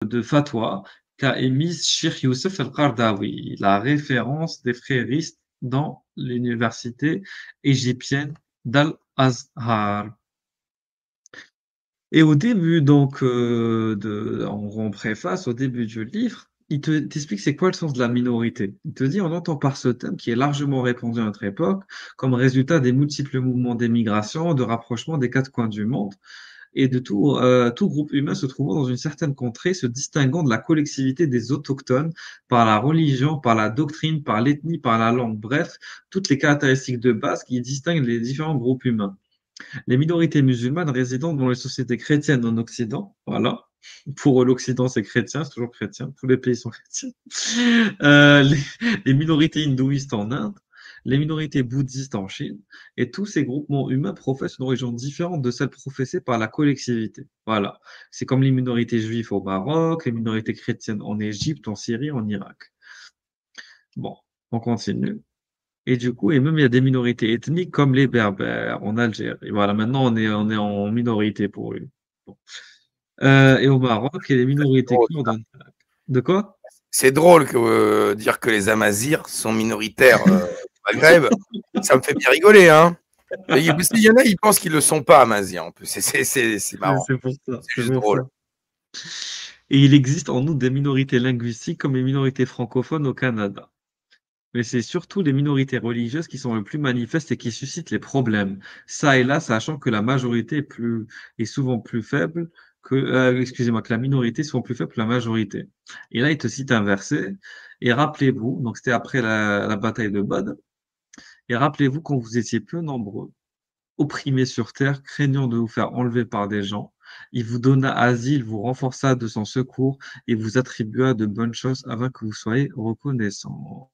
de fatwa qu'a émise Cheikh Youssef El-Qaradawi, la référence des fréristes dans l'université égyptienne d'Al-Azhar. Et au début, donc, en préface, au début du livre, t'explique c'est quoi le sens de la minorité. Il te dit, on entend par ce thème qui est largement répandu à notre époque, comme résultat des multiples mouvements d'émigration, de rapprochement des quatre coins du monde, et de tout groupe humain se trouvant dans une certaine contrée, se distinguant de la collectivité des autochtones par la religion, par la doctrine, par l'ethnie, par la langue, bref, toutes les caractéristiques de base qui distinguent les différents groupes humains. Les minorités musulmanes résidant dans les sociétés chrétiennes en Occident, voilà. Pour l'Occident, c'est chrétien, c'est toujours chrétien. Tous les pays sont chrétiens. Les minorités hindouistes en Inde, les minorités bouddhistes en Chine, et tous ces groupements humains professent une religion différente de celle professée par la collectivité. Voilà. C'est comme les minorités juives au Maroc, les minorités chrétiennes en Égypte, en Syrie, en Irak. Bon, on continue. Et du coup, et même il y a des minorités ethniques comme les Berbères en Algérie. Voilà, maintenant on est en minorité pour eux. Bon. Et au Maroc, il y a des minorités kurdes De quoi? C'est drôle que dire que les Amazirs sont minoritaires au Maghreb. Ça me fait bien rigoler, hein. Parce qu'il y en a, ils pensent qu'ils le sont pas, Amazirs, en plus. C'est marrant. C'est pour ça. C'est C'est juste pour drôle. ça. Et il existe en outre des minorités linguistiques comme les minorités francophones au Canada. Mais c'est surtout les minorités religieuses qui sont les plus manifestes et qui suscitent les problèmes. Ça et là, sachant que la majorité est souvent plus faible excusez-moi, que la minorité est souvent plus faible que la majorité. Et là, il te cite un verset. Et rappelez-vous, donc c'était après la bataille de Badr. Et rappelez-vous quand vous étiez peu nombreux, opprimés sur terre, craignant de vous faire enlever par des gens. Il vous donna asile, vous renforça de son secours et vous attribua de bonnes choses afin que vous soyez reconnaissants.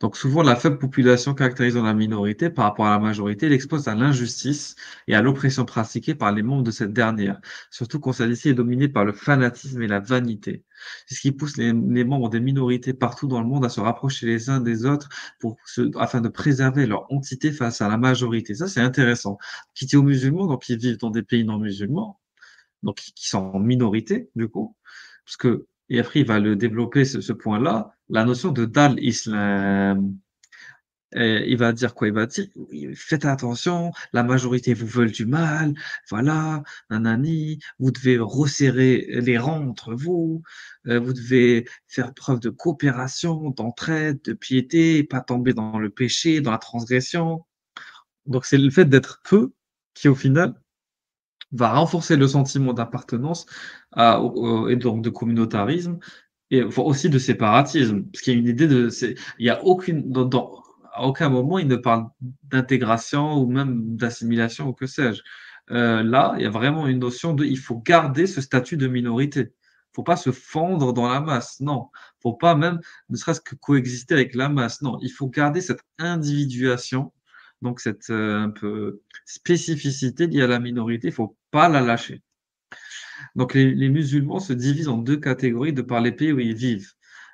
Donc souvent, la faible population caractérisant la minorité par rapport à la majorité l'expose à l'injustice et à l'oppression pratiquée par les membres de cette dernière, surtout quand celle-ci est dominée par le fanatisme et la vanité. C'est ce qui pousse les membres des minorités partout dans le monde à se rapprocher les uns des autres afin de préserver leur entité face à la majorité. Ça, c'est intéressant. Qui dit aux musulmans, donc ils vivent dans des pays non musulmans, donc qui sont en minorité, du coup, parce que, et après, il va le développer, ce point-là, la notion de Dal Islam. Et il va dire quoi? Il va dire, oui, faites attention, la majorité vous veulent du mal, voilà, nanani, vous devez resserrer les rangs entre vous, vous devez faire preuve de coopération, d'entraide, de piété, et pas tomber dans le péché, dans la transgression. Donc c'est le fait d'être peu qui, au final, va renforcer le sentiment d'appartenance et donc de communautarisme et aussi de séparatisme. Parce qu'il y a une idée il y a à aucun moment il ne parle d'intégration ou même d'assimilation ou que sais-je. Là, il y a vraiment une notion il faut garder ce statut de minorité. Faut pas se fondre dans la masse, non. Faut pas même, ne serait-ce que coexister avec la masse, non. Il faut garder cette individuation, donc cette un peu spécificité liée à la minorité, il faut pas la lâcher. Donc les musulmans se divisent en deux catégories de par les pays où ils vivent.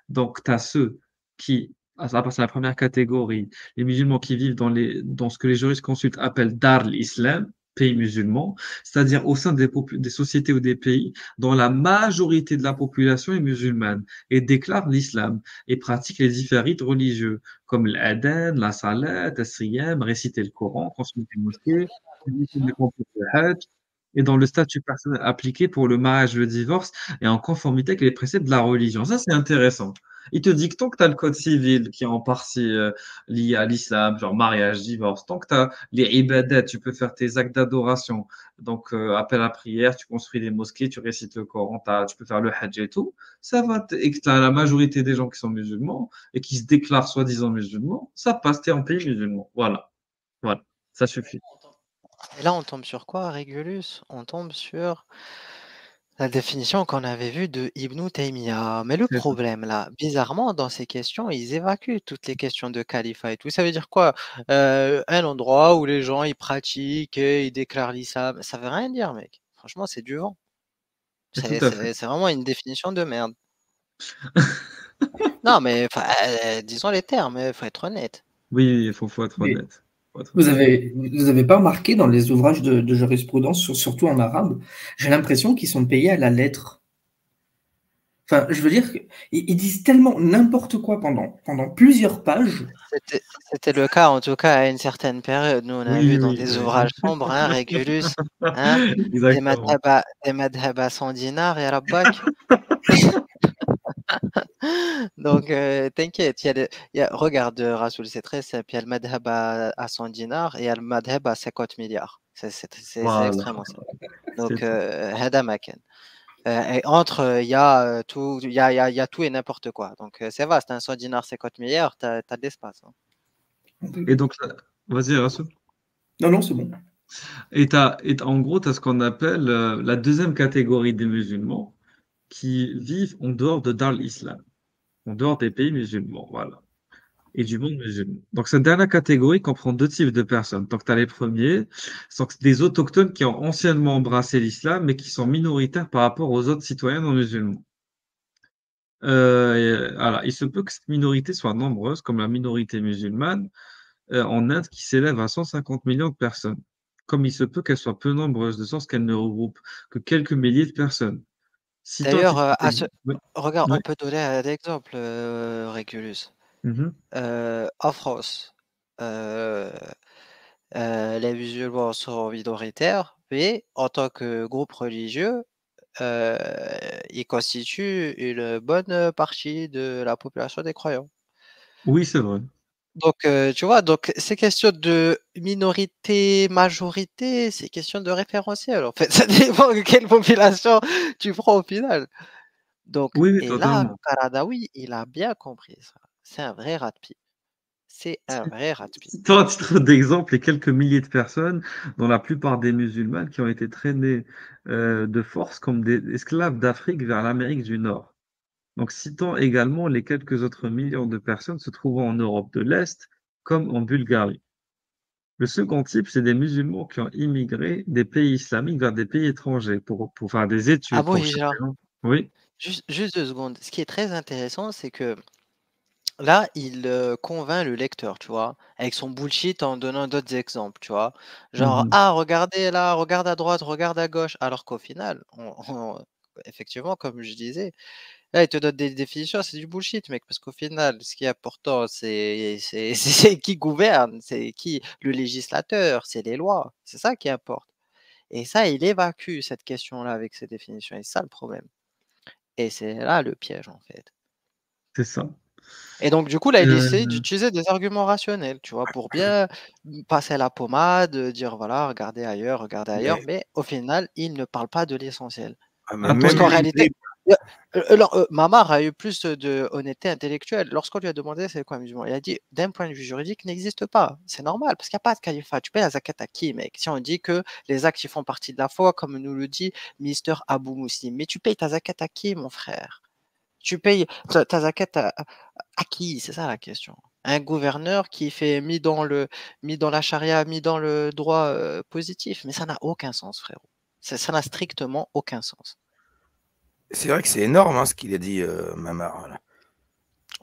Donc tu as ceux qui, ça passe à la première catégorie, les musulmans qui vivent dans ce que les jurisconsultes appellent Dar l'Islam, pays musulmans, c'est-à-dire au sein des sociétés ou des pays dont la majorité de la population est musulmane et déclare l'islam et pratique les différents rites religieux comme l'adhan, la salat, le siyam, réciter le Coran, construire des mosquées, le hajj, et dans le statut personnel appliqué pour le mariage, le divorce, et en conformité avec les préceptes de la religion. Ça, c'est intéressant. Il te dit que tant que tu as le code civil qui est en partie lié à l'islam, genre mariage, divorce, tant que tu as les ibadat, tu peux faire tes actes d'adoration, donc appel à prière, tu construis des mosquées, tu récites le Coran, tu peux faire le hajj et tout, ça va, et que tu as la majorité des gens qui sont musulmans et qui se déclarent soi-disant musulmans, ça passe, tu es en pays musulman. Voilà, voilà, ça suffit. Et là, on tombe sur quoi, Régulus? On tombe sur la définition qu'on avait vue de Ibn Taymiyyah. Mais le C'est ça. problème, là, bizarrement, dans ces questions, ils évacuent toutes les questions de califat et tout. Ça veut dire quoi? Un endroit où les gens, ils pratiquent et ils déclarent l'islam. Ça veut rien dire, mec. Franchement, c'est du vent. Et tout C'est à fait. c'est- c'est vraiment une définition de merde. Non, mais disons les termes, il faut être honnête. Oui, faut être Mais honnête. Vous avez pas remarqué dans les ouvrages de jurisprudence, surtout en arabe, j'ai l'impression qu'ils sont payés à la lettre. Enfin, je veux dire, ils disent tellement n'importe quoi pendant plusieurs pages. C'était le cas, en tout cas, à une certaine période. Nous, on a vu dans des ouvrages sombres, hein, Régulus, hein, des Exactement. madhhabas à 100 dinars et à la bac. Donc, t'inquiète, regarde, Rasoul, c'est très simple. Il y a le madhhab à 100 dinars et il y a le madhhab à 50 milliards. C'est Voilà, extrêmement simple. c'est Donc, tout. hada makan. Et entre, il y a tout, il y a tout et n'importe quoi. Donc, c'est vaste, hein, 100 dinars, 50 milliards, t'as de l'espace. Hein. Et donc, vas-y, Rassou. Non, c'est bon. En gros, tu as ce qu'on appelle la deuxième catégorie des musulmans qui vivent en dehors de Dar l'Islam, en dehors des pays musulmans, voilà, et du monde musulman. Donc, cette dernière catégorie comprend deux types de personnes. Donc, tu as les premiers, sont des autochtones qui ont anciennement embrassé l'islam, mais qui sont minoritaires par rapport aux autres citoyens non musulmans. Voilà. Il se peut que cette minorité soit nombreuse, comme la minorité musulmane en Inde, qui s'élève à 150 millions de personnes. Comme il se peut qu'elle soit peu nombreuse, de sorte qu'elle ne regroupe que quelques milliers de personnes. Citant D'ailleurs, Oui. regarde, Oui. on peut donner un exemple, Régulus. Mhm. En France, euh, les musulmans sont minoritaires, mais en tant que groupe religieux, euh, ils constituent une bonne partie de la population des croyants. Oui, c'est vrai. Donc, tu vois, donc ces questions de minorité, majorité, c'est question de référentiel. En fait, ça dépend de quelle population tu prends au final. Donc, Oui, oui, et là, totalement. Karadawi, il a bien compris ça. C'est un vrai rat de pie. C'est un vrai rat de pie. Citant à titre d'exemple les quelques milliers de personnes, dont la plupart des musulmans, qui ont été traînés de force comme des esclaves d'Afrique vers l'Amérique du Nord. Donc, citant également les quelques autres millions de personnes se trouvant en Europe de l'Est, comme en Bulgarie. Le second type, c'est des musulmans qui ont immigré des pays islamiques vers des pays étrangers pour faire des Ah études, bon, pour Hijra, chercher. Oui. juste 2 secondes. Ce qui est très intéressant, c'est que là, il convainc le lecteur, tu vois, avec son bullshit en donnant d'autres exemples, tu vois. Genre, Mhm. ah, regardez là, regarde à droite, regarde à gauche. Alors qu'au final, effectivement, comme je disais, là, il te donne des définitions, c'est du bullshit, mec, parce qu'au final, ce qui est important, c'est qui gouverne, c'est qui le législateur, c'est les lois, c'est ça qui importe. Et ça, il évacue cette question-là avec ses définitions, et c'est ça le problème. Et c'est là le piège, en fait. C'est ça. Et donc, du coup, là, il essaie Euh, d'utiliser des arguments rationnels, tu vois, pour bien passer la pommade, dire voilà, regardez ailleurs, Mais, mais au final, il ne parle pas de l'essentiel. mais Parce même qu'en Attends, les réalité, bribes, Mamar a eu plus de honnêteté intellectuelle. Lorsqu'on lui a demandé c'est quoi un musulman, il a dit d'un point de vue juridique, il n'existe pas. C'est normal, parce qu'il n'y a pas de califat. Tu payes la zakat à qui, mec? Si on dit que les actes qui font partie de la foi, comme nous le dit Mister Abou Muslim, mais tu payes ta zakat à qui, mon frère? Tu payes ta zakat à qui? C'est ça la question. Un gouverneur qui fait mis dans la charia, mis dans le droit positif, mais ça n'a aucun sens, frérot. Ça n'a strictement aucun sens. c'est vrai que c'est énorme hein, ce qu'il a dit, Mamar. Là.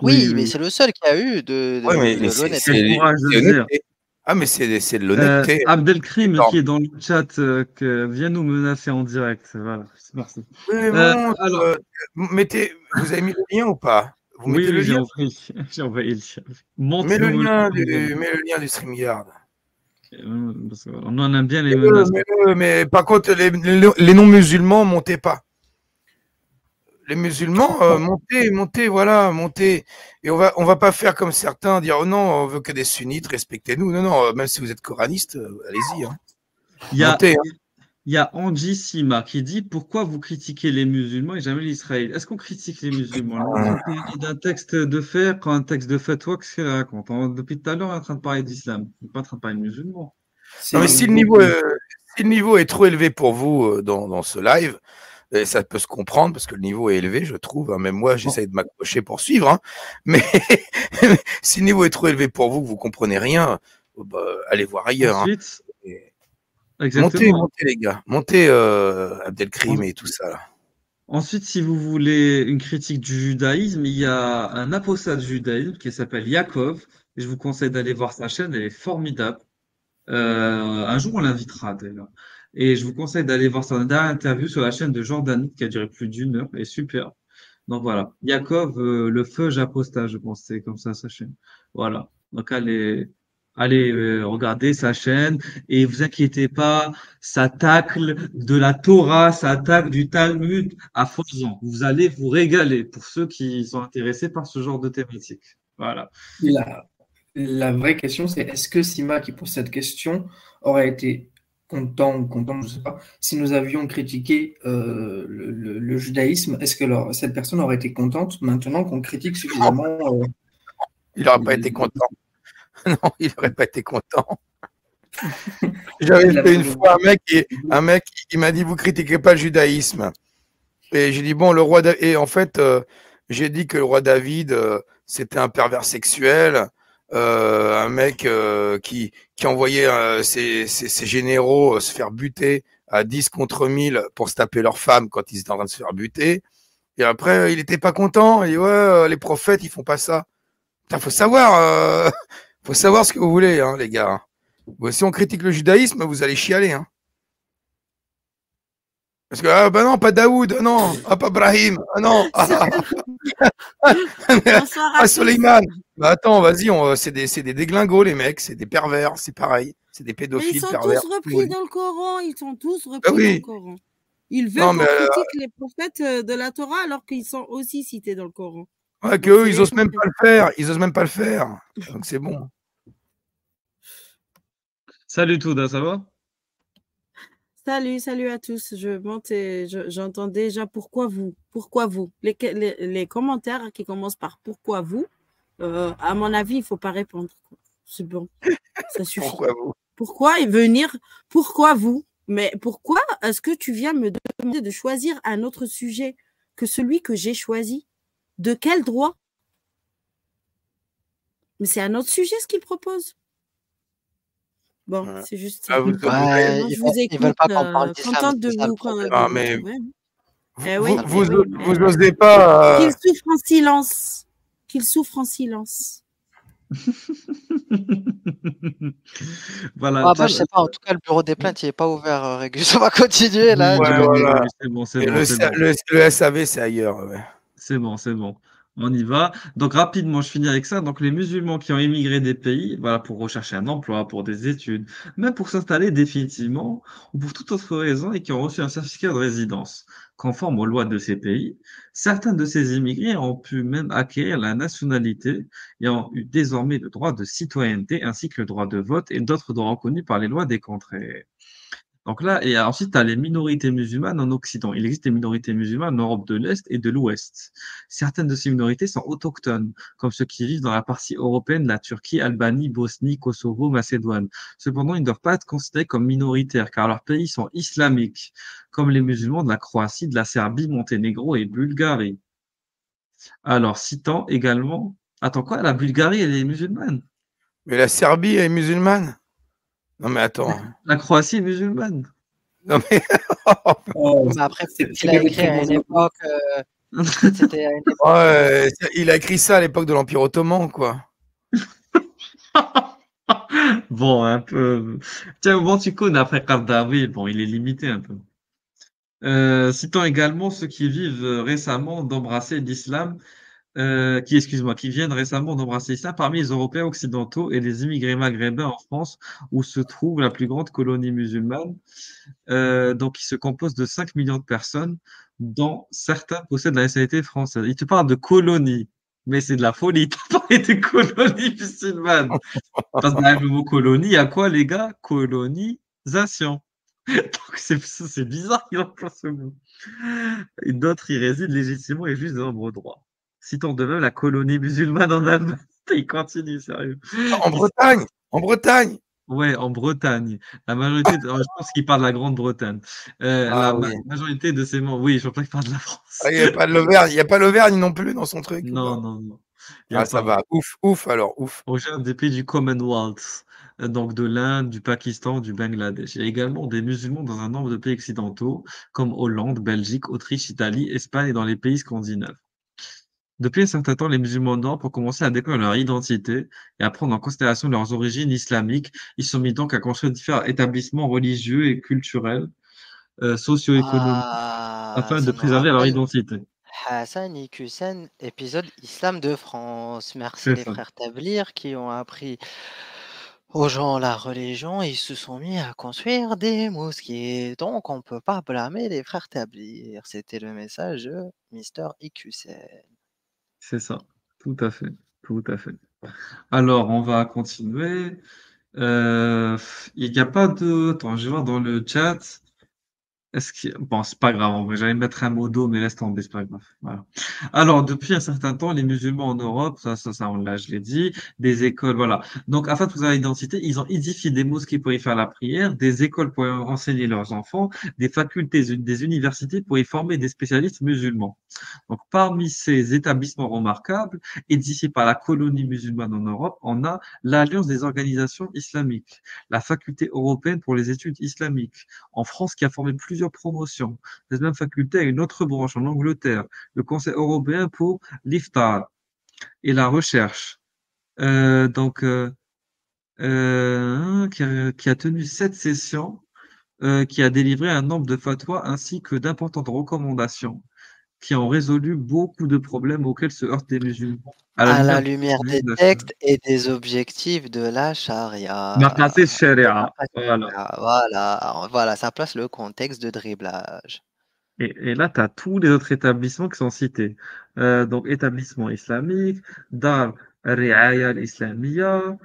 oui, Oui, mais oui. c'est le seul qui a eu Ouais, mais de Quel l'honnêteté. courage de c'est le dire. honnêteté. Ah, mais c'est de l'honnêteté. Abdelkrim Énorme. qui est dans le chat, vient nous menacer en direct. Voilà, merci. Oui, mais Euh, montre, alors, vous avez mis le lien ou pas? Vous oui, mettez le oui, j'ai lien? envoyé, j'ai envoyé le lien. Montre-nous le lien. Mets le lien du StreamYard. Parce qu'on en aime bien les Mets-le, menaces. mets-le, mais par contre, les non-musulmans, montez pas. Les musulmans, montez, voilà, montez. Et on va pas faire comme certains, dire, oh non, on veut que des sunnites, respectez-nous. Non, non, même si vous êtes coraniste, allez-y, hein. Il y a, Montez, hein. il y a Angie Sima qui dit pourquoi vous critiquez les musulmans et jamais l'Israël? Est-ce qu'on critique les musulmans? On est en train de parler d'un texte de fer, quand un texte de fatwa, qu'est-ce qu'il raconte? Depuis tout à l'heure, on est en train de parler d'islam. On n'est pas en train de parler de musulmans. Non, mais C'est si le niveau est trop élevé pour vous dans ce live, et ça peut se comprendre parce que le niveau est élevé, je trouve. Hein. Même moi, j'essaye de m'accrocher pour suivre. Hein. Mais si le niveau est trop élevé pour vous, que vous comprenez rien, bah, allez voir ailleurs. Hein. Ensuite, Et montez, exactement. montez les gars. Montez Abdelkrim En- et tout ça. Là. Ensuite, si vous voulez une critique du judaïsme, il y a un apostat du judaïsme qui s'appelle Yaakov. Et je vous conseille d'aller voir sa chaîne, elle est formidable. Un jour, on l'invitera d'ailleurs. Et je vous conseille d'aller voir sa dernière interview sur la chaîne de Jordanite qui a duré plus d'1 heure et super. Donc voilà, Yakov, le feu Japosta, je pense, c'est comme ça sa chaîne. Voilà. Donc allez regarder sa chaîne et vous inquiétez pas, ça tacle de la Torah, ça tacle du Talmud à foison. Vous allez vous régaler pour ceux qui sont intéressés par ce genre de thématique. Voilà. La, la vraie question, c'est est-ce que Sima, qui pose cette question, aurait été content ou content, je ne sais pas, si nous avions critiqué le judaïsme, est-ce que cette personne aurait été contente maintenant qu'on critique suffisamment Il n'aurait pas été content. Non, il n'aurait pas été content. J'avais fait une fois un mec qui m'a dit vous critiquez pas le judaïsme. Et j'ai dit bon le roi et en fait j'ai dit que le roi David c'était un pervers sexuel, un mec qui envoyait ses généraux se faire buter à 10 contre 1000 pour se taper leurs femmes quand ils étaient en train de se faire buter. Et après il était pas content. Il dit ouais les prophètes ils font pas ça. Putain, faut savoir ce que vous voulez hein, les gars. Bon, si on critique le judaïsme, vous allez chialer. Hein. Parce que, ah, bah non, pas Daoud, non, ah, pas Brahim, ah non, Soleiman. Bah attends, vas-y, c'est des déglingos, les mecs, c'est des pervers, c'est pareil, c'est des pédophiles. Mais ils sont pervers. tous repris dans le Coran, ils sont tous repris dans le Coran. Ils veulent qu'on critique les prophètes de la Torah alors qu'ils sont aussi cités dans le Coran. Ouais, qu'eux, ils osent même pas le faire, donc c'est bon. Salut Touda, ça va? Salut à tous. Je monte et j'entends déjà pourquoi vous. Les commentaires qui commencent par pourquoi vous, à mon avis, il ne faut pas répondre. C'est bon, ça suffit. Pourquoi vous? Pourquoi venir? Pourquoi vous? Mais pourquoi est-ce que tu viens me demander de choisir un autre sujet que celui que j'ai choisi? De quel droit? Mais c'est un autre sujet ce qu'il propose. Bon, c'est juste ça. Ils veulent pas qu'on parle d'islam. Contente de vous. Ah, mais vous n'osez pas. Qu'il souffre en silence. Qu'il souffre en silence. Voilà. Je sais pas, en tout cas, le bureau des plaintes, il n'est pas ouvert, Régus. On va continuer là. Ouais, voilà. C'est bon. Le SAV, c'est ailleurs. Ouais. C'est bon. On y va. Donc rapidement, je finis avec ça. Donc les musulmans qui ont émigré des pays, voilà, pour rechercher un emploi, pour des études, même pour s'installer définitivement, ou pour toute autre raison, et qui ont reçu un certificat de résidence conforme aux lois de ces pays, certains de ces immigrés ont pu même acquérir la nationalité et ont eu désormais le droit de citoyenneté ainsi que le droit de vote et d'autres droits reconnus par les lois des contrées. Donc là, et ensuite, tu as les minorités musulmanes en Occident. Il existe des minorités musulmanes en Europe de l'Est et de l'Ouest. Certaines de ces minorités sont autochtones, comme ceux qui vivent dans la partie européenne, la Turquie, Albanie, Bosnie, Kosovo, Macédoine. Cependant, ils ne doivent pas être considérés comme minoritaires, car leurs pays sont islamiques, comme les musulmans de la Croatie, de la Serbie, Monténégro et Bulgarie. Alors, citant également... Attends, quoi? La Bulgarie, elle est musulmane? Mais la Serbie est musulmane? Non, mais attends. La Croatie est musulmane. Non, mais. Mais après, il a écrit à une époque. C'était à une époque. Ouais, il a écrit ça à l'époque de l'Empire Ottoman, quoi. Bon, un peu. Tiens, bon, tu connais après Kardawi, bon, il est limité un peu. Citant également ceux qui vivent récemment d'embrasser l'islam, qui viennent récemment d'embrasser l'islam parmi les Européens occidentaux et les immigrés maghrébins en France, où se trouve la plus grande colonie musulmane. Donc, qui se compose de 5 millions de personnes, dont certains possèdent la nationalité française. Il te parle de colonie, mais c'est de la folie. Il te parle de colonie musulmane. Parce que derrière le mot colonie, il y a quoi, les gars? Colonisation. Donc, c'est bizarre qu'il emploie ce mot. Et d'autres y résident légitimement et juste de nombreux droits. Citons de même la colonie musulmane en Allemagne. Il continue, sérieux. En Bretagne. Ouais, en Bretagne. La majorité, je pense qu'il parle de la Grande-Bretagne. Majorité de ces membres, oui, je pense pas qu'il parle de la France. Il n'y a pas l'Auvergne, il n'y a pas l'Auvergne non plus dans son truc. Non. Ça va, ouf alors. On gère des pays du Commonwealth, donc de l'Inde, du Pakistan, du Bangladesh. Il y a également des musulmans dans un nombre de pays occidentaux, comme Hollande, Belgique, Autriche, Italie, Espagne et dans les pays scandinaves. Depuis un certain temps, les musulmans d'Europe ont commencé à découvrir leur identité et à prendre en considération leurs origines islamiques. Ils se sont mis donc à construire différents établissements religieux et culturels, socio-économiques, Ah, afin de ça me préserver leur rappelle identité. Hassan Iqusen, épisode Islam de France. Merci C'est les ça. frères Tablir qui ont appris aux gens la religion et ils se sont mis à construire des mosquées. Donc on peut pas blâmer les frères Tablir. C'était le message de Mister Iqusen. C'est ça. Tout à fait. Tout à fait. Alors, on va continuer. Il n'y a pas de... Attends, je vais voir dans le chat. Bon, c'est pas grave, en vrai, j'allais mettre un mot d'eau, mais laisse tomber, c'est pas grave. Voilà. Alors, depuis un certain temps, les musulmans en Europe, je l'ai dit, des écoles, voilà. Donc, afin de préserver l'identité, ils ont édifié des mosquées pour y faire la prière, des écoles pour y renseigner leurs enfants, des facultés, des universités pour y former des spécialistes musulmans. Donc, parmi ces établissements remarquables, édifiés par la colonie musulmane en Europe, on a l'Alliance des organisations islamiques, la Faculté européenne pour les études islamiques, en France qui a formé plusieurs promotions. Cette même faculté a une autre branche en Angleterre, le Conseil européen pour l'Iftar et la recherche. Euh, donc, euh, qui a tenu 7 sessions, qui a délivré un nombre de fatwas ainsi que d'importantes recommandations qui ont résolu beaucoup de problèmes auxquels se heurtent les musulmans. À la À la lumière lumière des de la textes et des objectifs de la charia. Maqasid De Sharia. la Voilà. charia. Voilà, voilà, ça place le contexte de dribblage. Et là, tu as tous les autres établissements qui sont cités. Donc, établissement islamique, Dar Riaya al-Islamiyya,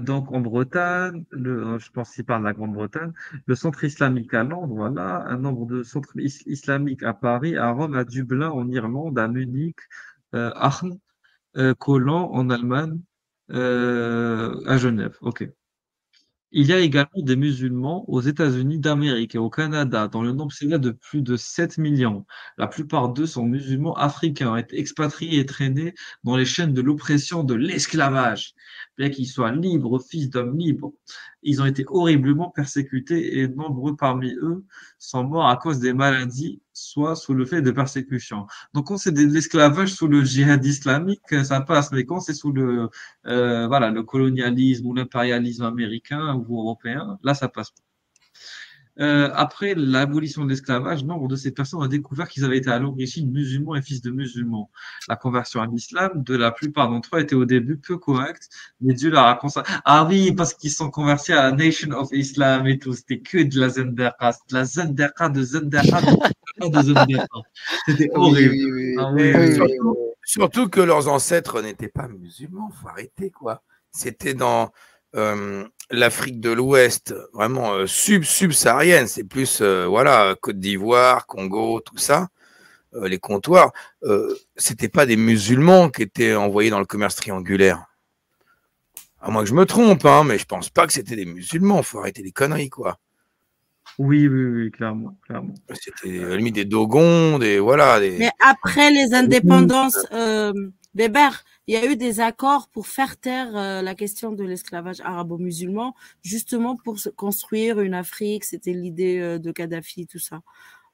donc en Bretagne, je pense qu'il parle de la Grande-Bretagne, le centre islamique à Londres, voilà, un nombre de centres islamiques à Paris, à Rome, à Dublin, en Irlande, à Munich, Aachen, Cologne, en Allemagne, à Genève. OK. Il y a également des musulmans aux États-Unis d'Amérique et au Canada, dont le nombre s'élève de plus de 7 millions. La plupart d'eux sont musulmans africains, ont été expatriés et traînés dans les chaînes de l'oppression de l'esclavage. Bien qu'ils soient libres, fils d'hommes libres, ils ont été horriblement persécutés et nombreux parmi eux sont morts à cause des maladies, soit sous le fait de persécutions. Donc, quand c'est de l'esclavage sous le djihad islamique, ça passe, mais quand c'est sous voilà, le colonialisme ou l'impérialisme américain ou européen, là, ça passe. Après l'abolition de l'esclavage, nombre de ces personnes ont découvert qu'ils avaient été à l'origine musulmans et fils de musulmans. La conversion à l'islam de la plupart d'entre eux était au début peu correcte, mais Dieu leur a consacré. Ah oui, parce qu'ils sont convertis à la Nation of Islam et tout. C'était que de la zendaqa, de la zendaqa, de zendaqa, de zendaqa. C'était Oui, horrible. oui, oui. Ah Et oui, Oui, oui, oui, oui. oui. surtout que leurs ancêtres n'étaient pas musulmans, faut arrêter quoi. C'était dans l'Afrique de l'Ouest, vraiment subsaharienne, c'est plus voilà, Côte d'Ivoire, Congo, tout ça, les comptoirs. C'était pas des musulmans qui étaient envoyés dans le commerce triangulaire. À moins que je me trompe, hein, mais je pense pas que c'était des musulmans. Faut arrêter les conneries, quoi. Oui, oui, oui, clairement, clairement. C'était à la limite des Dogons, des voilà, Mais des. après les indépendances, Weber, il y a eu des accords pour faire taire la question de l'esclavage arabo-musulman, justement pour construire une Afrique. C'était l'idée de Kadhafi, tout ça.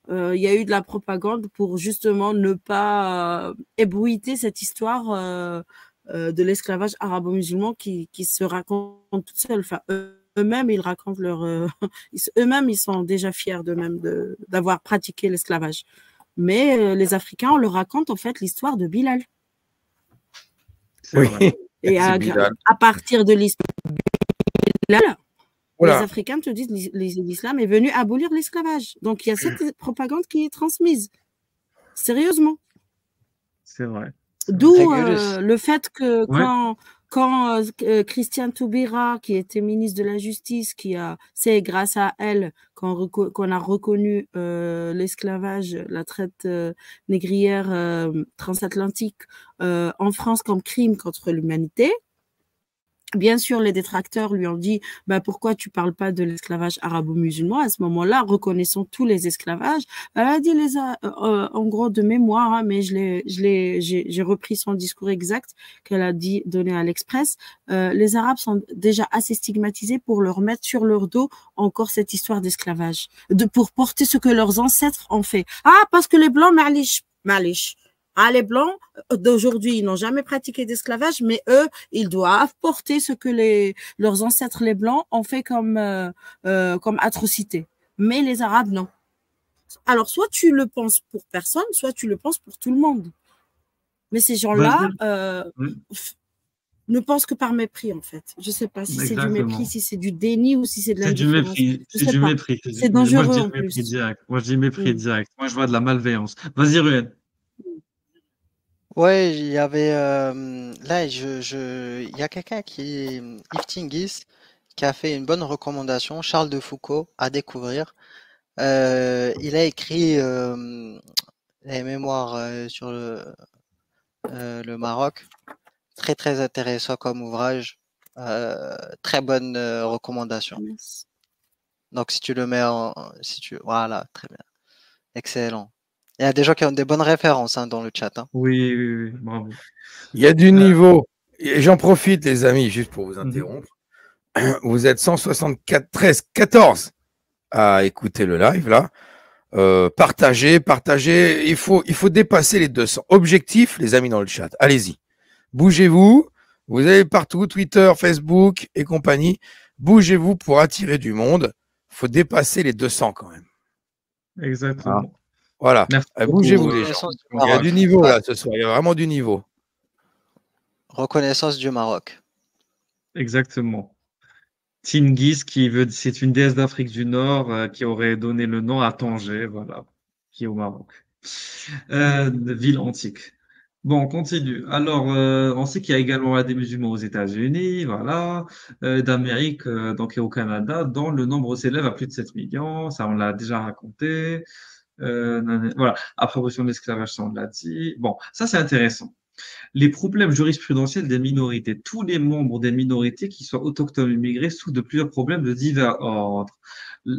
Il y a eu de la propagande pour justement ne pas ébruiter cette histoire de l'esclavage arabo-musulman qui se raconte toute seule. Enfin, eux-mêmes, ils racontent leur. Eux-mêmes, ils sont déjà fiers d'eux-mêmes d'avoir pratiqué l'esclavage. Mais les Africains, on leur raconte en fait l'histoire de Bilal. C'est vrai. Et à partir de l'histoire de Bilal, les Africains te disent l'islam est venu abolir l'esclavage. Donc il y a cette propagande qui est transmise. Sérieusement. C'est vrai. D'où le fait que quand Christiane Taubira, qui était ministre de la Justice, c'est grâce à elle qu'on a reconnu l'esclavage, la traite négrière transatlantique en France comme crime contre l'humanité. Bien sûr, les détracteurs lui ont dit pourquoi tu parles pas de l'esclavage arabo-musulman à ce moment-là, reconnaissons tous les esclavages. Elle a dit en gros de mémoire, hein, mais j'ai repris son discours exact qu'elle a donné à l'Express. Les Arabes sont déjà assez stigmatisés pour leur mettre sur leur dos encore cette histoire d'esclavage, pour porter ce que leurs ancêtres ont fait. Ah, parce que les Blancs, malish. Ah, les Blancs d'aujourd'hui, ils n'ont jamais pratiqué d'esclavage, mais eux, ils doivent porter ce que leurs ancêtres, les Blancs, ont fait comme atrocité. Mais les Arabes, non. Alors, soit tu le penses pour personne, soit tu le penses pour tout le monde. Mais ces gens-là Oui, ne pensent que par mépris, en fait. Je ne sais pas si c'est du mépris, exactement. si c'est du déni ou si c'est de C'est du l'indifférence. mépris. Je C'est sais du pas. mépris. C'est Moi, je dangereux dis en mépris plus. direct. Moi, je dis mépris Mm. direct. Moi, je vois de la malveillance. Vas-y, Ruel. Ouais, il y avait là, il y a quelqu'un Yves Tingis, qui a fait une bonne recommandation, Charles de Foucault, à découvrir. Il a écrit les mémoires sur le Maroc, très très intéressant comme ouvrage, très bonne recommandation. Merci. Donc si tu le mets voilà, très bien, excellent. Il y a des gens qui ont des bonnes références hein, dans le chat. Hein. Oui, oui, oui, bravo. Il y a du niveau. Et j'en profite, les amis, juste pour vous Mhm. interrompre. Vous êtes 164, 13, 14 à écouter le live, là. Partagez. Il faut dépasser les 200. Objectif, les amis dans le chat. Allez-y. Bougez-vous. Vous avez partout, Twitter, Facebook et compagnie. Bougez-vous pour attirer du monde. Il faut dépasser les 200 quand même. Exactement. Voilà. Merci Bougez-vous, beaucoup, les gens. Reconnaissance du Il y a Maroc. du niveau, là, ce soir. Il y a vraiment du niveau. Reconnaissance du Maroc. Exactement. Tingis, c'est une déesse d'Afrique du Nord qui aurait donné le nom à Tanger, voilà, qui est au Maroc. Ville antique. Bon, on continue. Alors, on sait qu'il y a également des musulmans aux États-Unis, voilà, d'Amérique, donc et au Canada, dont le nombre s'élève à plus de 7 millions. Ça, on l'a déjà raconté. Voilà. Approbation de l'esclavage, ça, on l'a dit. Bon, ça, c'est intéressant. Les problèmes jurisprudentiels des minorités. Tous les membres des minorités, qui soient autochtones ou immigrés, souffrent de plusieurs problèmes de divers ordres.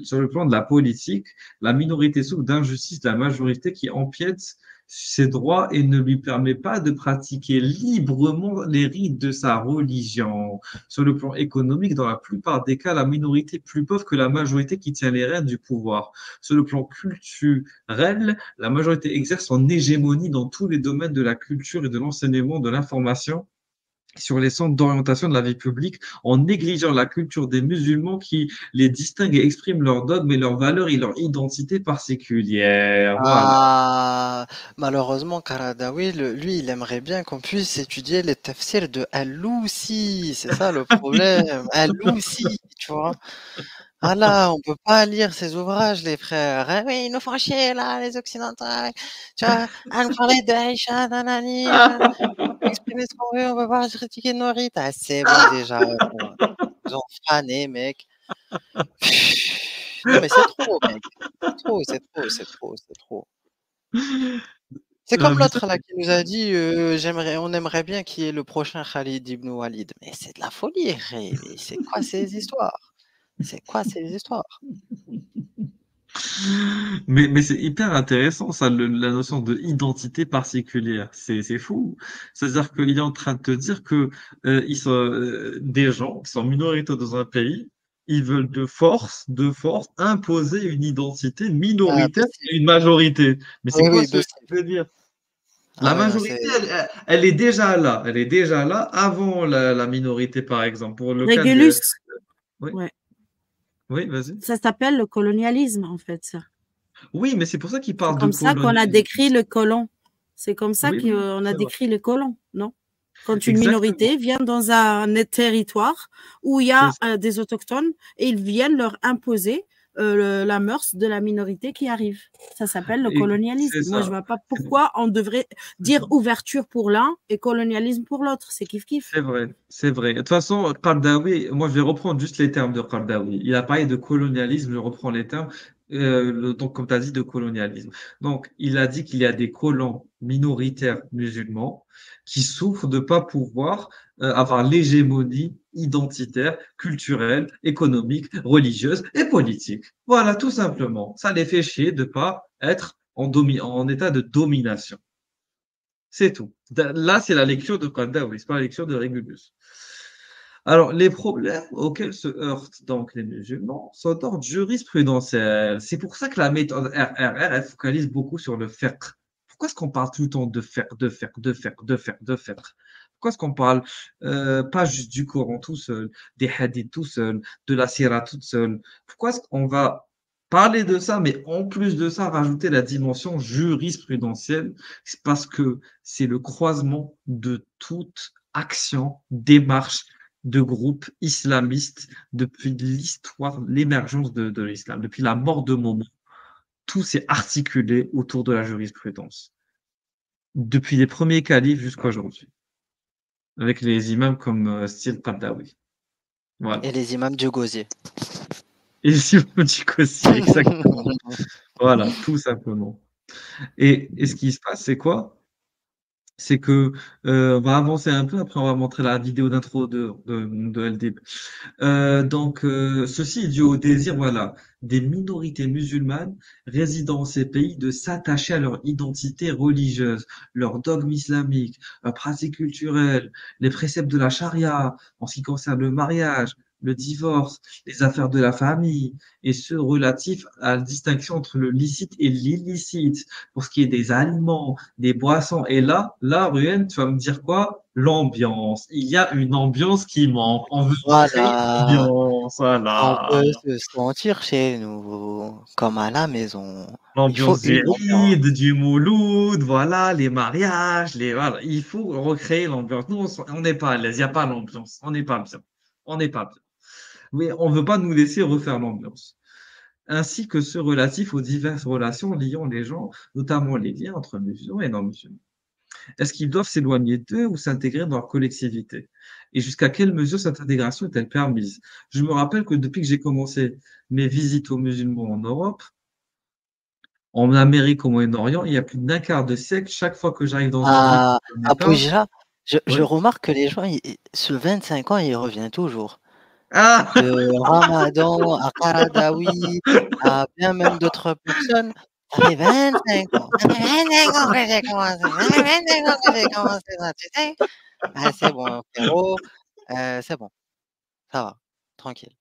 Sur le plan de la politique, la minorité souffre d'injustice de la majorité qui empiète ses droits et ne lui permet pas de pratiquer librement les rites de sa religion. Sur le plan économique, dans la plupart des cas, la minorité est plus pauvre que la majorité qui tient les rênes du pouvoir. Sur le plan culturel, la majorité exerce son hégémonie dans tous les domaines de la culture et de l'enseignement de l'information sur les centres d'orientation de la vie publique en négligeant la culture des musulmans qui les distinguent et expriment leurs dogmes et leurs valeurs et leur identité particulière. Voilà. Ah, malheureusement, Karadawi, lui, il aimerait bien qu'on puisse étudier les tafsirs de Al-Lousi. C'est ça le problème. Al-Lousi, tu vois. Ah là, on peut pas lire ces ouvrages, les frères. Ah oui, ils nous font chier, là, les Occidentaux. Tu vois, à nous parler d'Aïcha, nanani, exprimer ce qu'on veut, on va pas critiquer nos rites. Ah, c'est bon, déjà. Ils ont fané, mec. Non, mais c'est trop, mec. C'est trop. C'est comme Mais ça, l'autre là qui nous a dit on aimerait bien qu'il y ait le prochain Khalid ibn Walid. Mais c'est de la folie, mais c'est quoi ces histoires? C'est quoi ces histoires? mais c'est hyper intéressant, ça, la notion de identité particulière. C'est fou. C'est-à-dire qu'il est en train de te dire que ils sont des gens qui sont minoritaires dans un pays, ils veulent de force imposer une identité Ah, minoritaire possible. à une majorité. Mais c'est Oui, quoi oui, ce que possible. ça veut dire? La Ah ouais, non, majorité, elle est déjà là. Elle est déjà là avant la minorité, par exemple. Pour le cas de... Régulus, Oui, ouais. oui, vas-y. Ça s'appelle le colonialisme, en fait, ça. Oui, mais c'est pour ça qu'il C'est parle de comme ça qu'on a colonialisme. décrit le colon. C'est comme ça Oui, oui, qu'on a c'est vrai. décrit les colons, non? Quand une Exactement. minorité vient dans un territoire où il y a des autochtones et ils viennent leur imposer la mœurs de la minorité qui arrive. Ça s'appelle le Et colonialisme. c'est Moi, je ça. vois pas pourquoi on devrait dire ouverture pour l'un et colonialisme pour l'autre. C'est kiff-kiff. C'est vrai, c'est vrai. De toute façon, Qaradawi, moi je vais reprendre juste les termes de Qaradawi. Il a parlé de colonialisme, je reprends les termes, donc comme tu as dit, de colonialisme. Donc, il a dit qu'il y a des colons minoritaires musulmans qui souffrent de ne pas pouvoir avoir l'hégémonie identitaire, culturelle, économique, religieuse et politique. Voilà, tout simplement. Ça les fait chier de ne pas être en état de domination. C'est tout. Là, c'est la lecture de Qaradawi, c'est pas la lecture de Régulus. Alors, les problèmes auxquels se heurtent donc les musulmans sont d'ordre jurisprudentiel. C'est pour ça que la méthode RRR, elle focalise beaucoup sur le fiqh. Pourquoi est-ce qu'on parle tout le temps de faire, de faire, de faire, de faire, de faire? Pourquoi est-ce qu'on parle pas juste du Coran tout seul, des hadiths tout seul, de la Sira toute seule? Pourquoi est-ce qu'on va parler de ça, mais en plus de ça, rajouter la dimension jurisprudentielle? C'est parce que c'est le croisement de toute action, démarche de groupes islamistes depuis l'histoire, l'émergence de l'islam, depuis la mort de Mohammed. Tout s'est articulé autour de la jurisprudence, depuis les premiers califes jusqu'à aujourd'hui, avec les imams comme Style Qardawi. Voilà. Et les imams du gosier. Et les imams du Qassi, exactement. Voilà, tout simplement. Et ce qui se passe, c'est quoi? C'est que on va avancer un peu, après on va montrer la vidéo d'intro de LDB. Donc, ceci est dû au désir, voilà, des minorités musulmanes résidant dans ces pays de s'attacher à leur identité religieuse, leur dogme islamique, leurs pratiques culturelles, les préceptes de la charia en ce qui concerne le mariage, le divorce, les affaires de la famille, et ce relatif à la distinction entre le licite et l'illicite, pour ce qui est des aliments, des boissons. Et là, Ruben, tu vas me dire quoi? L'ambiance. Il y a une ambiance qui manque. On veut créer une Voilà. ambiance. On Voilà. peut se sentir chez nous, comme à la maison. Il faut L'ambiance une du ambiance. Eid, du Mouloud, voilà, les mariages, voilà. Il faut recréer l'ambiance. Nous, on n'est pas à l'aise. Il n'y a pas l'ambiance. On n'est pas bien. On n'est pas bien. Mais on ne veut pas nous laisser refaire l'ambiance. Ainsi que ceux relatifs aux diverses relations liant les gens, notamment les liens entre musulmans et non-musulmans. Est-ce qu'ils doivent s'éloigner d'eux ou s'intégrer dans leur collectivité? Et jusqu'à quelle mesure cette intégration est-elle permise? Je me rappelle que depuis que j'ai commencé mes visites aux musulmans en Europe, en Amérique, au Moyen-Orient, il y a plus d'un quart de siècle, chaque fois que j'arrive dans une ville que je ne connais À pas, Boujra, je oui. remarque que les gens, ce 25 ans, il revient toujours. Ah! De Ramadan à Qaradawi, à bien même d'autres personnes. Ça fait 25 ans. Ça fait 25 ans que j'ai commencé. Ça fait 25 ans que j'ai commencé ça, tu sais? Ah, c'est bon, frérot. C'est bon. Ça va. Tranquille.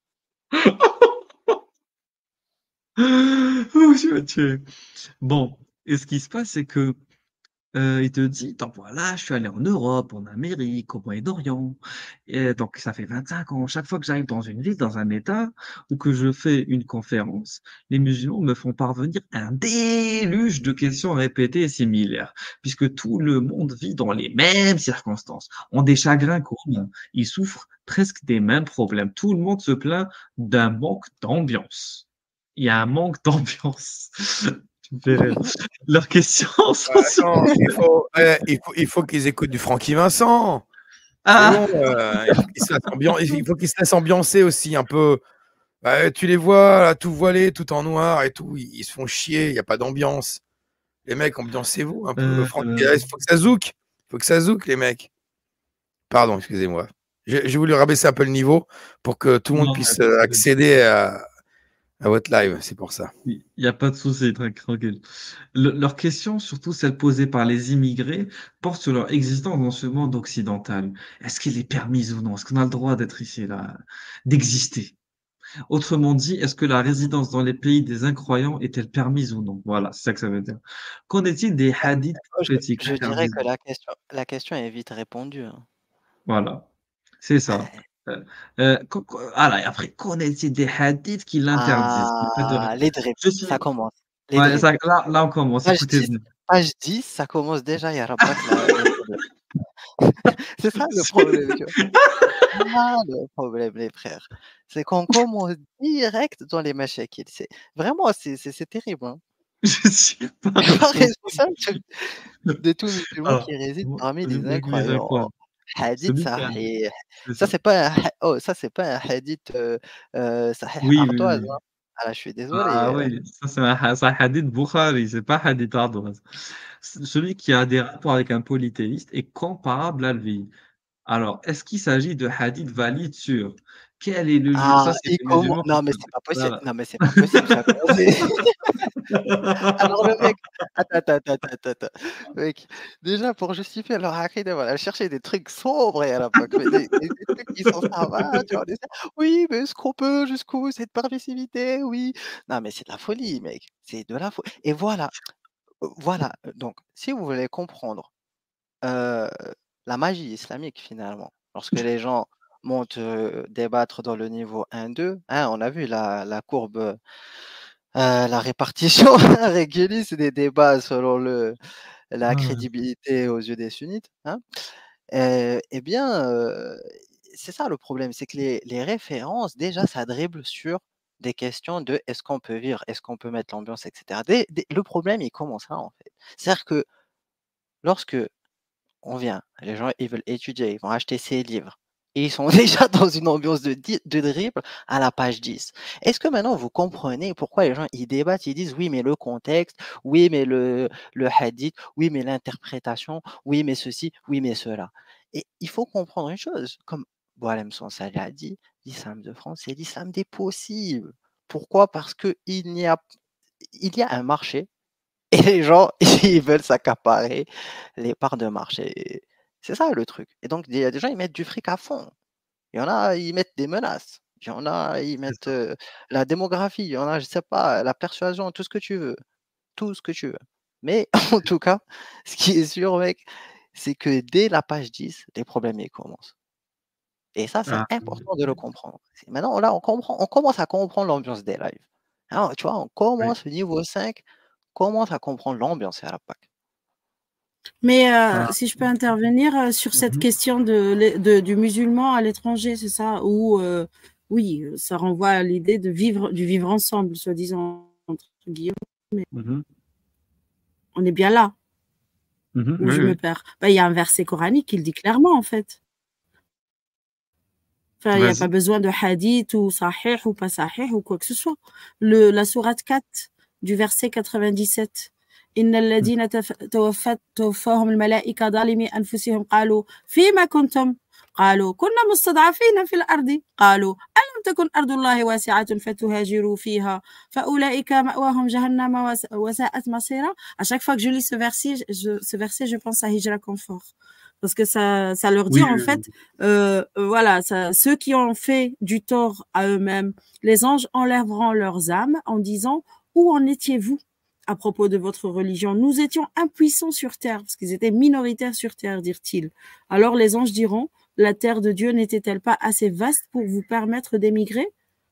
Oh, je vais me tuer. Bon, et ce qui se passe, c'est que il te dit, donc voilà, je suis allé en Europe, en Amérique, au Moyen-Orient. Et donc, ça fait 25 ans. Chaque fois que j'arrive dans une ville, dans un État, ou que je fais une conférence, les musulmans me font parvenir un déluge de questions répétées et similaires, puisque tout le monde vit dans les mêmes circonstances, ont des chagrins communs, ils souffrent presque des mêmes problèmes. Tout le monde se plaint d'un manque d'ambiance. Il y a un manque d'ambiance. Tu me fais rire. Leurs questions sont Attends, il faut qu'ils écoutent du Francky Vincent. C'est Ah! bon, il faut qu'ils se laissent ambiancer aussi un peu. Tu les vois, là, tout voilé, tout en noir et tout. Ils se font chier, il n'y a pas d'ambiance. Les mecs, ambiancez-vous un peu. Il faut que ça zouk. Il faut que ça zouk, les mecs. Pardon, excusez-moi. J'ai voulu rabaisser un peu le niveau pour que tout le monde Non, puisse mais pas de souci. accéder à votre live. C'est pour ça. Il n'y a pas de souci, tranquille. Leurs questions, surtout celles posées par les immigrés, portent sur leur existence dans ce monde occidental. Est-ce qu'elle est permise ou non? Est-ce qu'on a le droit d'être ici, là, d'exister? Autrement dit, est-ce que la résidence dans les pays des incroyants est-elle permise ou non? Voilà, c'est ça que ça veut dire. Qu'en est-il des hadiths prophétiques Je dirais interdits? que la question est vite répondue, hein. Voilà, c'est ça. Et après, qu'en est-il des hadiths qui l'interdisent? Il y a pas de Ah, les drips, Je suis ça commence. Les ouais, drips. ça là on commence, Page 10, écoutez-y. page 10, ça commence déjà, il y a Rabat là, le problème. C'est ça le problème, tu vois? C'est ça le problème, les frères. C'est qu'on commence direct dans les machakiles. C'est vraiment, c'est terrible, hein. Je suis pas Tu es pas responsable. responsable de tout musulman Alors, qui réside moi, parmi je les vais vous dire quoi? incroyants. Hadith Celui qui a sahih. c'est Ça, ça. c'est pas un ça, c'est pas un hadith, sahih Oui, oui, ardoise, oui. hein. Ah là, je suis désolé, Ah oui, ça c'est un hadith Bukhari, c'est pas hadith ardoise. Celui qui a des rapports avec un polythéiste est comparable à lui. Alors, est-ce qu'il s'agit de hadith valide sûr? Quel est le juge? Ah, Ça, c'est et les comment musulmans qui non, mais peuvent c'est dire. pas possible. Voilà. Non, mais c'est pas possible, ça a commencé. Alors le mec, attends. Mec, déjà pour justifier leur aqida, voilà, chercher des trucs sombres à l'époque, mais des trucs qui sont ça va, tu vois? Des oui, mais est-ce qu'on peut jusqu'où cette permissivité? Oui. Non, mais c'est de la folie, mec, c'est de la folie et voilà, Voilà, donc si vous voulez comprendre la magie islamique finalement, lorsque les gens montent débattre dans le niveau 1-2, hein, on a vu la courbe, la répartition régulière des débats selon la Ouais. crédibilité aux yeux des sunnites, hein. Eh bien, c'est ça le problème, c'est que les références, déjà, ça dribble sur des questions de: «Est-ce qu'on peut vivre? Est-ce qu'on peut mettre l'ambiance?» et cetera. Le problème, il commence là, en fait. C'est-à-dire que lorsque on vient, les gens, ils veulent étudier, ils vont acheter ces livres et ils sont déjà dans une ambiance de dribble à la page 10. Est-ce que maintenant vous comprenez pourquoi les gens, ils débattent, ils disent: «Oui, mais le contexte, oui, mais le hadith, oui, mais l'interprétation, oui, mais ceci, oui, mais cela». Et il faut comprendre une chose, comme Boualem Sansal a dit, l'islam de France, c'est l'islam des possibles. Pourquoi? Parce qu'il y a un marché et les gens, ils veulent s'accaparer les parts de marché. C'est ça le truc. Et donc, il y a des gens, ils mettent du fric à fond. Il y en a, ils mettent des menaces. Il y en a, ils C'est mettent ça. la démographie. Il y en a, je sais pas, la persuasion, tout ce que tu veux. Tout ce que tu veux. Mais en tout cas, ce qui est sûr, mec, c'est que dès la page 10, les problèmes, ils commencent. Et ça, c'est Ah, important de le comprendre. Maintenant, là, on commence à comprendre l'ambiance des lives. Alors, tu vois, on oui. commence au niveau 5, commence à comprendre l'ambiance à la PAC. Mais Ah, si je peux intervenir sur cette mhm. question du musulman à l'étranger, c'est ça? Ou oui, ça renvoie à l'idée du vivre ensemble, soi-disant, entre guillemets. Mhm. On est bien là Mhm. où Oui, je me oui. perds. Bah, il y a un verset coranique qui le dit clairement, en fait. Enfin, il n'y a pas Vas-y. besoin de hadith ou sahih ou pas sahih ou quoi que ce soit. La sourate 4 du verset 97. إن Mhm. الذين توفاهم الملائكة ظالمي أنفسهم قالوا فيما كنتم قالوا كنا مستضعفين في الأرض قالوا ألم تكن أرض الله واسعة فتهاجروا فيها فأولئك مأواهم جهنم وساءت مصيرا. À chaque fois que je lis ce verset, je pense à Hijra Confort. Parce que ça leur dit Oui, en fait, voilà, ceux qui ont fait du tort à eux-mêmes, les anges enlèveront leurs âmes en disant: où en étiez-vous à propos de votre religion? Nous étions impuissants sur terre, parce qu'ils étaient minoritaires sur terre, dirent-ils. Alors les anges diront: la terre de Dieu n'était-elle pas assez vaste pour vous permettre d'émigrer?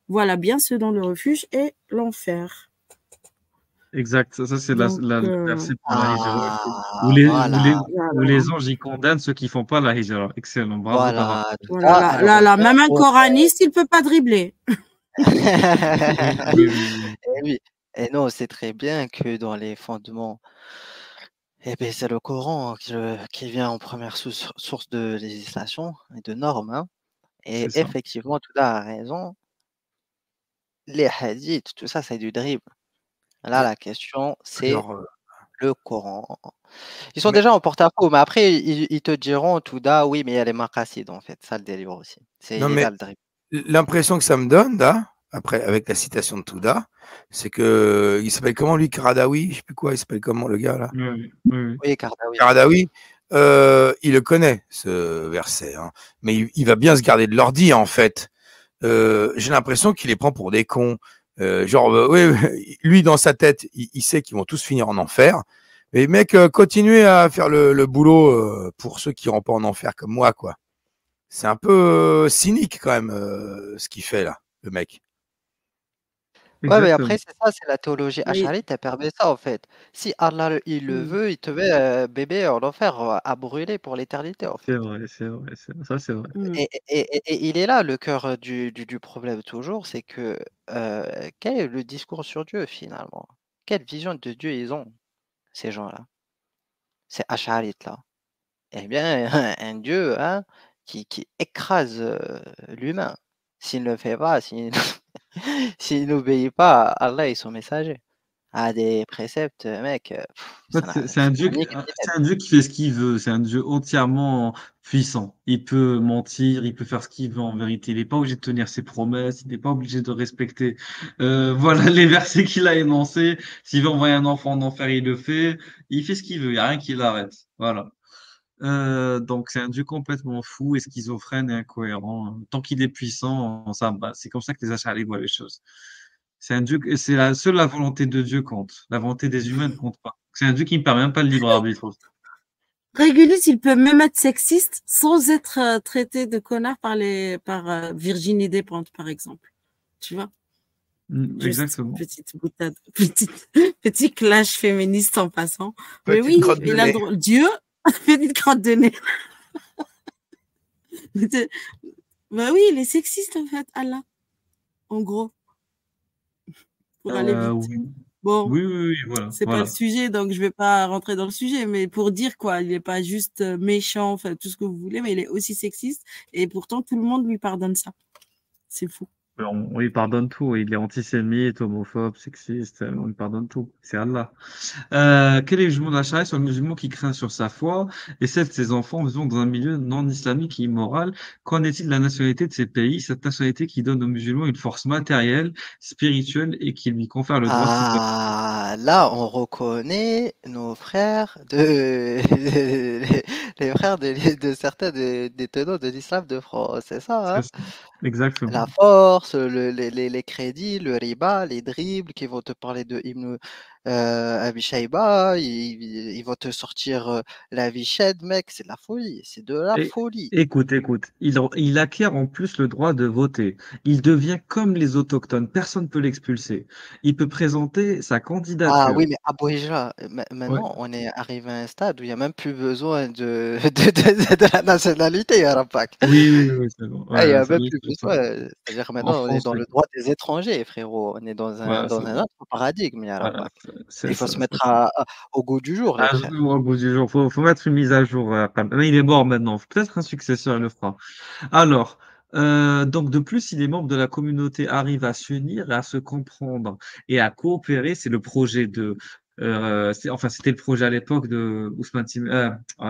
Voilà bien ceux dont le refuge est l'enfer. exact. Ça, c'est Donc, le verset pour la hijra. Ah, voilà, Où voilà. les anges y condamnent ceux qui font pas la hijra. Excellent. Bravo d'avoir. voilà, tout Voilà, ça, là, malheureusement, même un on coraniste, il peut pas dribbler. Oui, oui, oui, oui. Et oui, et non, on sait très bien que dans les fondements, eh beh, c'est le Coran qui vient en première source de législation et de normes, hein. Et C'est ça. effectivement, tu as raison, les hadiths, tout ça, c'est du dribble. Là, Mais la question, c'est alors, le Coran. Ils sont mais déjà en porte-à-faux, mais après, ils te diront tout da, oui, mais il y a les maqasid, en fait, ça le délire aussi. non, Il est mais là le dribble. l'impression que ça me donne, là, après, avec la citation de Touda, c'est que il s'appelle comment lui, Karadawi? Je sais plus quoi, il s'appelle comment le gars là? Oui, oui, oui, oui. Oui, Kardawi. Karadawi, il le connaît, ce verset, hein, mais il va bien se garder de l'ordi, en fait. J'ai l'impression qu'il les prend pour des cons. Genre, oui, lui, dans sa tête, il sait qu'ils vont tous finir en enfer. Mais mec, continuez à faire le boulot pour ceux qui iront pas en enfer comme moi, quoi. C'est un peu cynique quand même ce qu'il fait là, le mec. Ouais, mais Exactement. après, c'est ça, c'est la théologie Oui. acharite, elle permet ça, en fait. Si Allah, il le Mm. veut, il te met bébé en enfer à brûler pour l'éternité, en C'est fait. vrai, c'est vrai. Ça, c'est vrai. Mm. Et il est là le cœur du problème toujours, c'est que quel est le discours sur Dieu finalement? Quelle vision de Dieu ils ont, ces gens-là? Ces Ash'arites-là. Eh bien, un Dieu hein, qui écrase l'humain. S'il ne le fait pas, s'il n'obéit pas à Allah et son messager, à des préceptes, mec, En ça fait, n'a c'est un Dieu, ni queue ni c'est tête. un Dieu qui fait ce qu'il veut. C'est un Dieu entièrement puissant. Il peut mentir, il peut faire ce qu'il veut en vérité. Il n'est pas obligé de tenir ses promesses, il n'est pas obligé de respecter. Voilà les versets qu'il a énoncés. S'il veut envoyer un enfant en enfer, il le fait. Il fait ce qu'il veut. Il n'y a rien qui l'arrête. Voilà. Donc c'est un Dieu complètement fou et schizophrène et incohérent. Tant qu'il est puissant, ça me va. C'est comme ça que les Ash'ari voient les choses. C'est un Dieu, c'est la volonté de Dieu compte. La volonté des humains ne compte pas. C'est un Dieu qui ne permet même pas le libre arbitre. Régulus, il peut même être sexiste sans être traité de connard par Virginie Despentes, par exemple. Tu vois? Juste Exactement. petite boutade, petit clash féministe en passant. Mais Petite oui, crotte de il a le nez. droit. Dieu, petite crotte de nez. Bah oui, il est sexiste en fait, Allah. En gros, pour aller vite. Oui. Bon, Oui, voilà. c'est pas le sujet, donc je vais pas rentrer dans le sujet, mais pour dire quoi, il est pas juste méchant, enfin tout ce que vous voulez, mais il est aussi sexiste, et pourtant tout le monde lui pardonne ça. C'est fou. On lui pardonne tout. Il est antisémite, homophobe, sexiste. On lui pardonne tout. C'est Allah. Quel est le jugement de la charia sur le musulman qui craint sur sa foi et celle de ses enfants vivant dans un milieu non islamique et immoral? Qu'en est-il de la nationalité de ces pays? Cette nationalité qui donne aux musulmans une force matérielle, spirituelle et qui lui confère le droit de citoyen. Ah, là, on reconnaît nos frères les frères de certains des tenants de l'islam de France, c'est ça, hein? Exactement. La force, les crédits, le riba, les dribbles qui vont te parler de Ibn Abi Shayba, ils vont te sortir la Vichette, mec, c'est de la folie, c'est de la Et, folie. écoute. Il acquiert en plus le droit de voter. Il devient comme les autochtones. Personne ne peut l'expulser. Il peut présenter sa Ah candidature. oui, mais Abou Hijra, Ouais. maintenant, on est arrivé à un stade où il n'y a même plus besoin de la nationalité, à Rapak. Oui, c'est bon. Ah, il n'y Ouais, a ça même y est, plus c'est ça. besoin. C'est-à-dire En maintenant, on est France, dans oui. le droit des étrangers, frérot. On est Voilà, dans c'est un bon. autre paradigme, ya Voilà, Rapak. c'est Il faut ça, se c'est mettre ça. au goût du jour, les Un frères. jour au bout du jour. Faut mettre une mise à jour. Mais il est mort maintenant. Peut-être un successeur le fera. Alors, donc de plus, si les membres de la communauté arrivent à s'unir et à se comprendre et à coopérer, c'est le projet de, c'était le projet à l'époque de Ousmane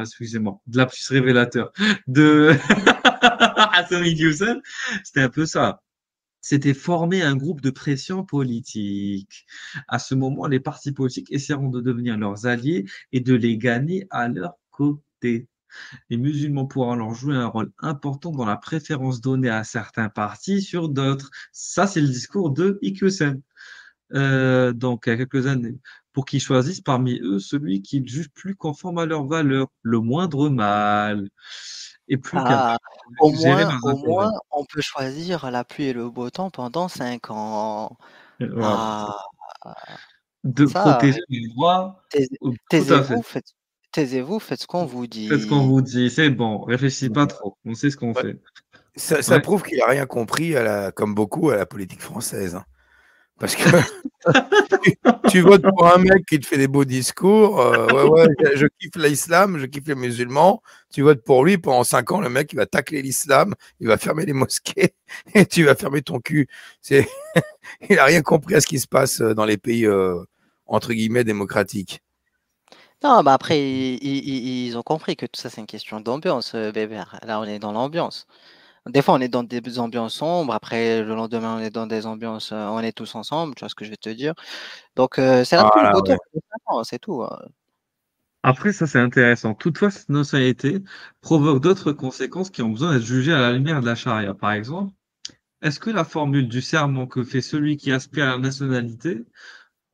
excusez-moi, de l'Apsus révélateur de Hassan Youssef. C'était un peu ça. C'était former un groupe de pression politique. À ce moment, les partis politiques essaieront de devenir leurs alliés et de les gagner à leur côté. Les musulmans pourront alors jouer un rôle important dans la préférence donnée à certains partis sur d'autres. Ça, c'est le discours de Iqiyoussen, donc il y a quelques années, pour qu'ils choisissent parmi eux celui qu'ils jugent plus conforme à leurs valeurs, le moindre mal, et plus Ah, capable de gérer leurs au moins, intérêts. on peut choisir la pluie et le beau temps pendant 5 ans. Voilà. Ah, De ça, protéger les droits, tais- tout à fait. taisez-vous, faites ce qu'on vous Faites ce qu'on dit. vous dit, c'est bon, réfléchissez pas trop, on sait ce qu'on Ouais. fait. Ça Ouais. prouve qu'il a rien compris comme beaucoup à la politique française, hein. Parce que tu votes pour un mec qui te fait des beaux discours. Ouais, je kiffe l'islam, je kiffe les musulmans. Tu votes pour lui, pendant 5 ans, le mec, il va tacler l'islam, il va fermer les mosquées et tu vas fermer ton cul. Il a rien compris à ce qui se passe dans les pays, entre guillemets, démocratiques. Non, bah après, ils ont compris que tout ça, c'est une question d'ambiance, Bébert. Là, on est dans l'ambiance. Des fois, on est dans des ambiances sombres. Après, le lendemain, on est dans des ambiances, on est tous ensemble. Tu vois ce que je vais te dire? Donc, c'est la pluie, le Voilà, beau ouais. temps, c'est tout, hein. Après, ça c'est intéressant. Toutefois, cette nationalité provoque d'autres conséquences qui ont besoin d'être jugées à la lumière de la charia. Par exemple, est-ce que la formule du serment que fait celui qui aspire à la nationalité,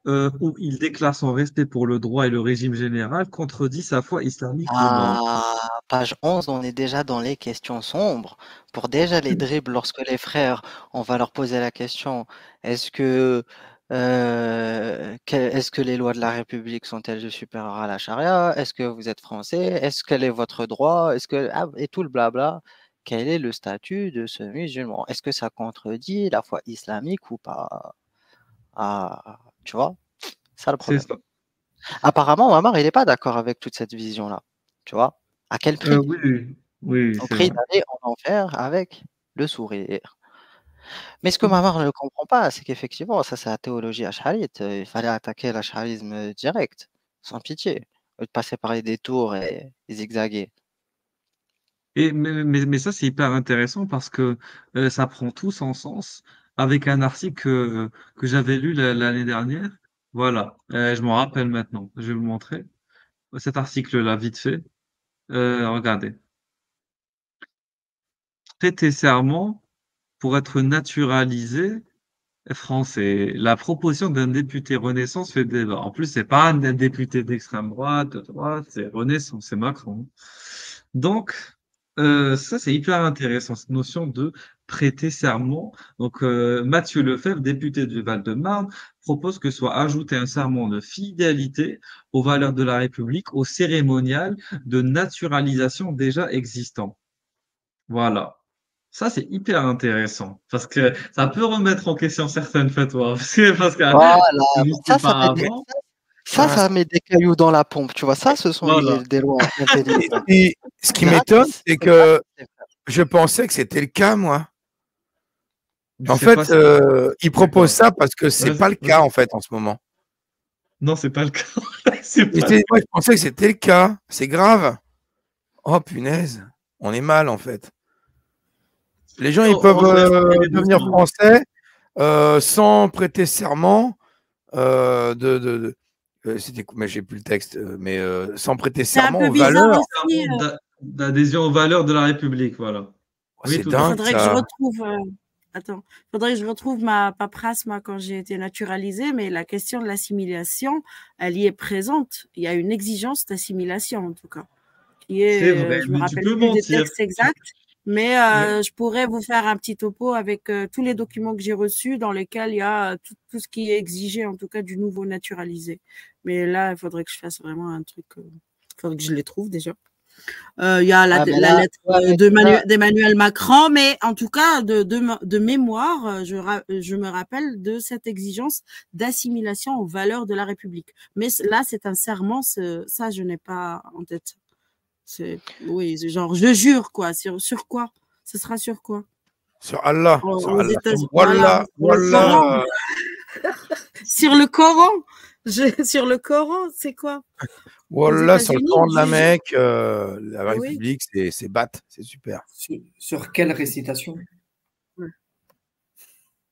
où il déclare son respect pour le droit et le régime général, contredit sa foi islamique ou non? À page 11, on est déjà dans les questions sombres. Pour déjà les dribbles, lorsque les frères, on va leur poser la question, est-ce que, est-ce que les lois de la République sont-elles supérieures à la charia? Est-ce que vous êtes français? Est-ce quel est votre droit? Et tout le blabla. Quel est le statut de ce musulman? Est-ce que ça contredit la foi islamique ou pas? Ah, tu vois? C'est ça le C'est problème. ça. Apparemment, Mamar, il n'est pas d'accord avec toute cette vision-là. Tu vois? À quel prix? Oui, Au c'est prix vrai. d'aller en enfer avec le sourire. Mais ce que Tout- Mamar ne comprend pas, c'est qu'effectivement, ça, c'est la théologie ash'arite. Il fallait attaquer l'ash'arisme direct, sans pitié, au lieu de passer par les détours et zigzaguer. Mais ça, c'est hyper intéressant parce que ça prend tout son sens avec un article que j'avais lu l'année dernière. Voilà, je m'en rappelle maintenant. Je vais vous montrer cet article-là, vite fait. Regardez. Prêter serment pour être naturalisé. français. La proposition d'un député Renaissance fait débat. En plus, c'est pas un député d'extrême droite, de droite, c'est Renaissance, c'est Macron. Donc, ça, c'est hyper intéressant, cette notion de prêter serment. Donc, Mathieu Lefebvre, député du Val-de-Marne, propose que soit ajouté un serment de fidélité aux valeurs de la République, au cérémonial de naturalisation déjà existant. Voilà. Ça, c'est hyper intéressant parce que ça peut remettre en question certaines fatwas. Voilà, Juste ça, ça met des, auparavant, ça, Ah, ça met des cailloux dans la pompe, tu vois. Ça, ce sont voilà. des lois intelligentes. et ce qui m'étonne, c'est que je pensais que c'était le cas, moi. Je En sais fait, pas si- ils proposent D'accord. ça parce que c'est Vas-y, pas le vas-y. cas, en fait, en ce moment. Non, c'est pas le cas. C'est Mais pas le moi, je pensais que c'était le cas. C'est grave. Oh, punaise. On est mal, en fait. Les gens, ils peuvent On se laisse empiler devenir doucement. français sans prêter serment mais j'ai plus le texte, mais sans prêter C'est un serment peu aux bizarre valeurs. aussi. D'adhésion aux valeurs de la République, voilà. Oh, Oui, c'est tout à Il dingue, fait. faudrait que je ça. retrouve. Attends, faudrait que je retrouve ma paperasse, moi, quand j'ai été naturalisée, mais la question de l'assimilation, elle y est présente. Il y a une exigence d'assimilation, en tout cas. Qui C'est est, vrai, je me mais tu rappelle peux plus des mentir. textes exacts, mais Ouais. je pourrais vous faire un petit topo avec tous les documents que j'ai reçus dans lesquels il y a tout ce qui est exigé, en tout cas, du nouveau naturalisé. Mais là, il faudrait que je fasse vraiment un truc. Il faudrait que je les trouve déjà. Il y a Ah, mais la là, lettre ouais, mais là, d'Emmanuel Macron, mais en tout cas, de mémoire, je me rappelle de cette exigence d'assimilation aux valeurs de la République. Mais là, c'est un serment, ça, je n'ai pas en tête. Oui, c'est genre, je jure, quoi. Sur quoi? Ce sera sur quoi? Sur Allah. Sur Aux Allah. États-Unis. Voilà, Wallah, sur le Coran. Wallah. Sur le Coran. Sur le Coran, c'est quoi? Aux Wallah, sur le États-Unis, Coran de la je jure. Mecque, la Oui. République, c'est bat, c'est super. Sur quelle récitation?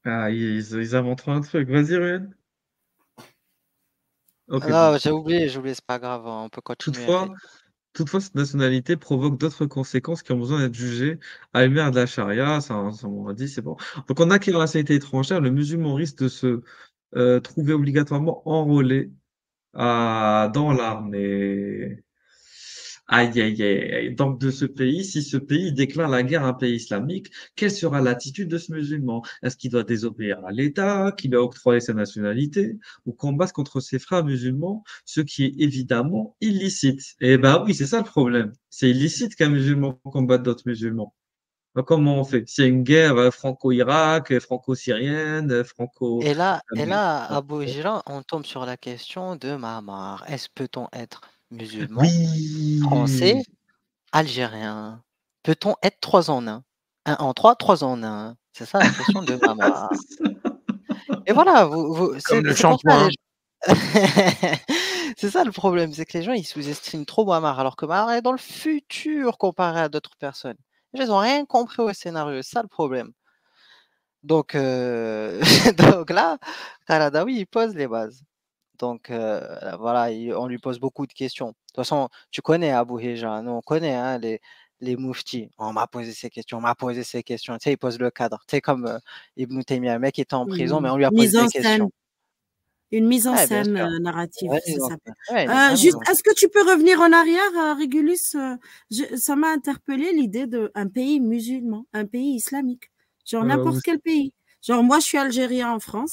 Ah, ils inventeront un truc. Vas-y, Ruel. Ok, non, bon. j'ai oublié, c'est pas grave, on peut continuer. Toutefois, cette nationalité provoque d'autres conséquences qui ont besoin d'être jugées à la lumière de la charia. Ça, on l'a dit, c'est bon. Donc, en acquérant la nationalité étrangère, le musulman risque de se trouver obligatoirement enrôlé dans l'armée. Aïe, aïe, aïe, aïe. Donc, de ce pays, si ce pays déclare la guerre à un pays islamique, quelle sera l'attitude de ce musulman? Est-ce qu'il doit désobéir à l'État, qui lui a octroyé sa nationalité, ou combattre contre ses frères musulmans, ce qui est évidemment illicite? Eh ben oui, c'est ça le problème. C'est illicite qu'un musulman combatte d'autres musulmans. Donc, comment on fait? S'il y a une guerre franco-Irak, franco-syrienne, franco... Et là, à Bougiran, on tombe sur la question de Mahamar. Peut-on être musulman, français, Oui. algérien? Peut-on être 3 en 1? 1 en 3, 3 en 1. C'est ça la question de Mahamar. Et voilà, Comme le c'est pour ça, shampoing. c'est ça le problème, c'est que les gens, ils sous-estiment trop Mahamar, alors que Mahamar est dans le futur comparé à d'autres personnes. Ils n'ont rien compris au scénario, c'est ça le problème. Donc, donc là, Karadawi, il pose les bases. Donc voilà, on lui pose beaucoup de questions. De toute façon, tu connais Abu Hija, nous on connaît hein, les mouftis. On m'a posé ces questions, on m'a posé ces questions. Tu sais, il pose le cadre. Tu sais, comme Ibn Taymiyyah, le mec était en prison, mais on lui a posé Mise en des scène. questions. Une mise en Ouais, bien scène sûr. narrative, Ouais, ça s'appelle. une Juste, mise en est-ce que tu peux revenir en arrière, Régulus? Ça m'a interpellé l'idée d'un pays musulman, un pays islamique. Genre Euh, n'importe quel pays. Genre moi, je suis algérien en France.